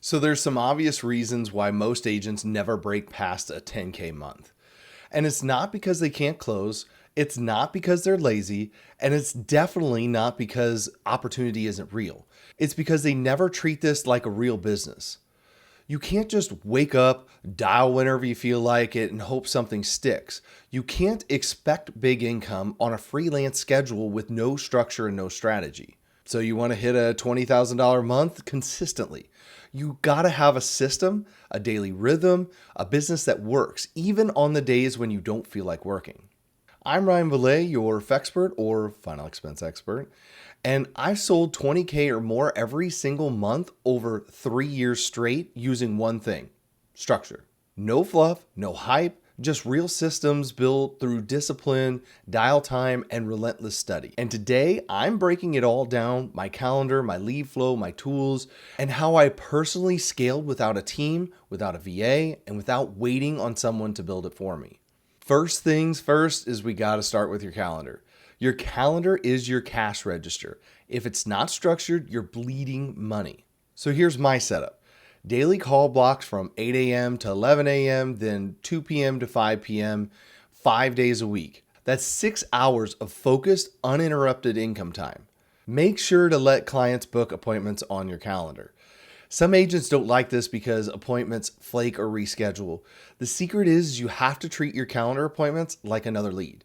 So there's some obvious reasons why most agents never break past a 10K month. And it's not because they can't close, it's not because they're lazy, and it's definitely not because opportunity isn't real. It's because they never treat this like a real business. You can't just wake up, dial whenever you feel like it, and hope something sticks. You can't expect big income on a freelance schedule with no structure and no strategy. So you want to hit a $20,000 a month consistently. You got to have a system, a daily rhythm, a business that works, even on the days when you don't feel like working. I'm Ryan Valet, your FExpert or final expense expert, and I've sold 20K or more every single month over 3 years straight using one thing: structure. No fluff, no hype, just real systems built through discipline, dial time, and relentless study. And today, I'm breaking it all down: my calendar, my lead flow, my tools, and how I personally scaled without a team, without a VA, and without waiting on someone to build it for me. First things first is we got to start with your calendar. Your calendar is your cash register. If it's not structured, you're bleeding money. So here's my setup: daily call blocks from 8 a.m. to 11 a.m., then 2 p.m. to 5 p.m., 5 days a week. That's 6 hours of focused, uninterrupted income time. Make sure to let clients book appointments on your calendar. Some agents don't like this because appointments flake or reschedule. The secret is you have to treat your calendar appointments like another lead.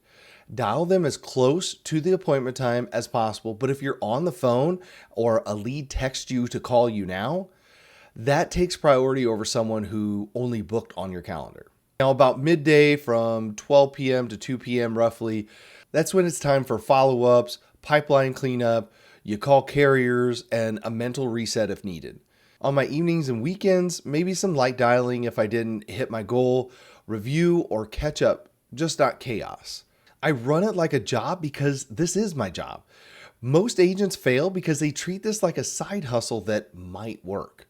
Dial them as close to the appointment time as possible, but if you're on the phone or a lead texts you to call you now, that takes priority over someone who only booked on your calendar. Now, about midday from 12 p.m. to 2 p.m. roughly, that's when it's time for follow-ups, pipeline cleanup, you call carriers, and a mental reset if needed. On my evenings and weekends, maybe some light dialing if I didn't hit my goal, review, or catch up, just not chaos. I run it like a job because this is my job. Most agents fail because they treat this like a side hustle that might work.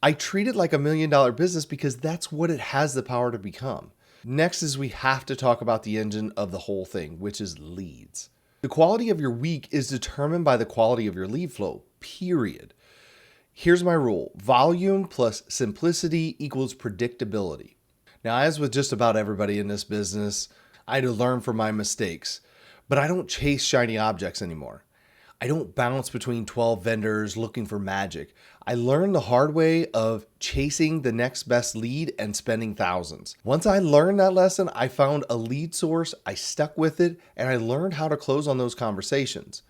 I treat it like $1 million business because that's what it has the power to become. Next is we have to talk about the engine of the whole thing, which is leads. The quality of your week is determined by the quality of your lead flow, period. Here's my rule: volume plus simplicity equals predictability. Now, as with just about everybody in this business, I had to learn from my mistakes, but I don't chase shiny objects anymore. I don't bounce between 12 vendors looking for magic. I learned the hard way of chasing the next best lead and spending thousands. Once I learned that lesson, I found a lead source, I stuck with it, and I learned how to close on those conversations.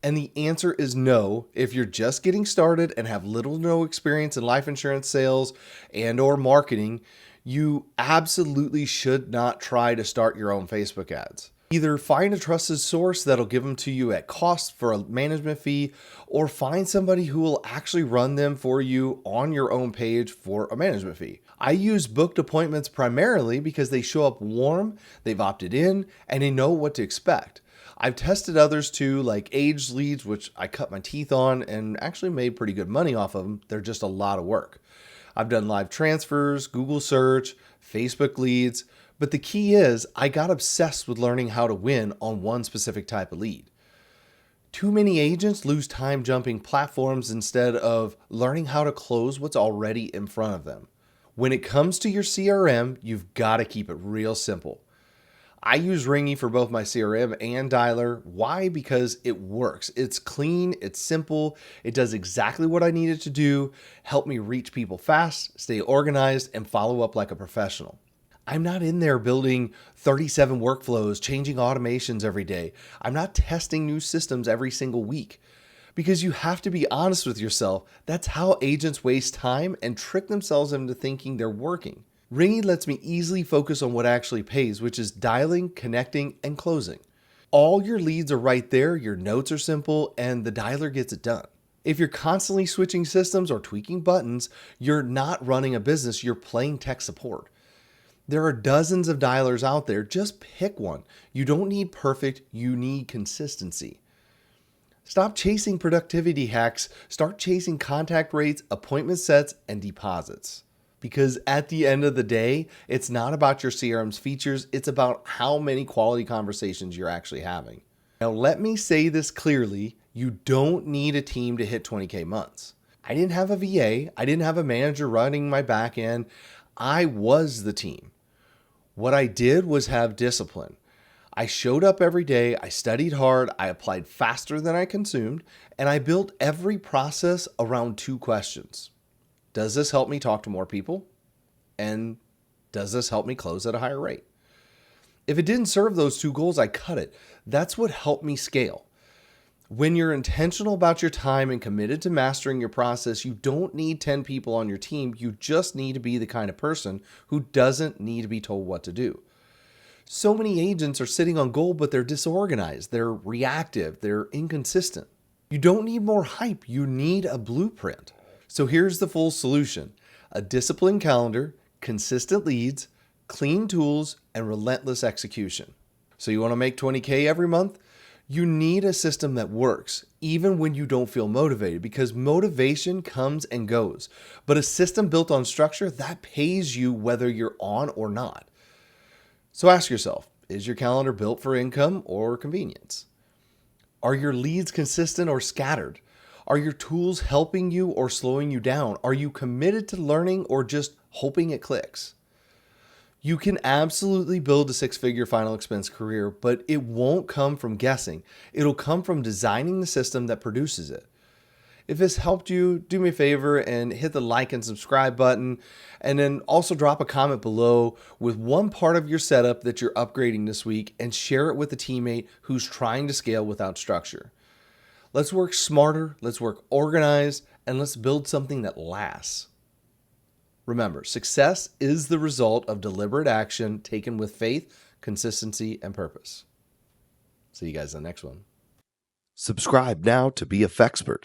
And the answer is no if you're just getting started and have little to no experience in life insurance sales and or marketing. You absolutely should not try to start your own Facebook ads. Either find a trusted source that'll give them to you at cost for a management fee, or find somebody who will actually run them for you on your own page for a management fee. I use booked appointments primarily because they show up warm, they've opted in, and they know what to expect. I've tested others too, like Aged Leads, which I cut my teeth on and actually made pretty good money off of them. They're just a lot of work. I've done live transfers, Google search, Facebook leads, but the key is I got obsessed with learning how to win on one specific type of lead. Too many agents lose time jumping platforms instead of learning how to close what's already in front of them. When it comes to your CRM, you've got to keep it real simple. I use Ringy for both my CRM and dialer. Why? Because it works. It's clean, it's simple, it does exactly what I need it to do: help me reach people fast, stay organized, and follow up like a professional. I'm not in there building 37 workflows, changing automations every day. I'm not testing new systems every single week. Because you have to be honest with yourself. That's how agents waste time and trick themselves into thinking they're working. Ringy lets me easily focus on what actually pays, which is dialing, connecting, and closing. All your leads are right there, your notes are simple, and the dialer gets it done. If you're constantly switching systems or tweaking buttons, you're not running a business, you're playing tech support. There are dozens of dialers out there, just pick one. You don't need perfect, you need consistency. Stop chasing productivity hacks, start chasing contact rates, appointment sets, and deposits. Because at the end of the day, it's not about your CRM's features, it's about how many quality conversations you're actually having. Now, let me say this clearly: you don't need a team to hit 20K months. I didn't have a VA. I didn't have a manager running my back end. I was the team. What I did was have discipline. I showed up every day. I studied hard. I applied faster than I consumed. And I built every process around 2 questions. Does this help me talk to more people? And does this help me close at a higher rate? If it didn't serve those 2 goals, I cut it. That's what helped me scale. When you're intentional about your time and committed to mastering your process, you don't need 10 people on your team. You just need to be the kind of person who doesn't need to be told what to do. So many agents are sitting on gold, but they're disorganized, they're reactive, they're inconsistent. You don't need more hype, you need a blueprint. So here's the full solution: a disciplined calendar, consistent leads, clean tools, and relentless execution. So you want to make 20K every month? You need a system that works, even when you don't feel motivated, because motivation comes and goes. But a system built on structure, that pays you whether you're on or not. So ask yourself, is your calendar built for income or convenience? Are your leads consistent or scattered? Are your tools helping you or slowing you down? Are you committed to learning or just hoping it clicks? You can absolutely build a 6-figure final expense career, but it won't come from guessing. It'll come from designing the system that produces it. If this helped you, do me a favor and hit the like and subscribe button, and then also drop a comment below with one part of your setup that you're upgrading this week and share it with a teammate who's trying to scale without structure. Let's work smarter, let's work organized, and let's build something that lasts. Remember, success is the result of deliberate action taken with faith, consistency, and purpose. See you guys in the next one. Subscribe now to be a Fexpert.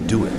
Do it.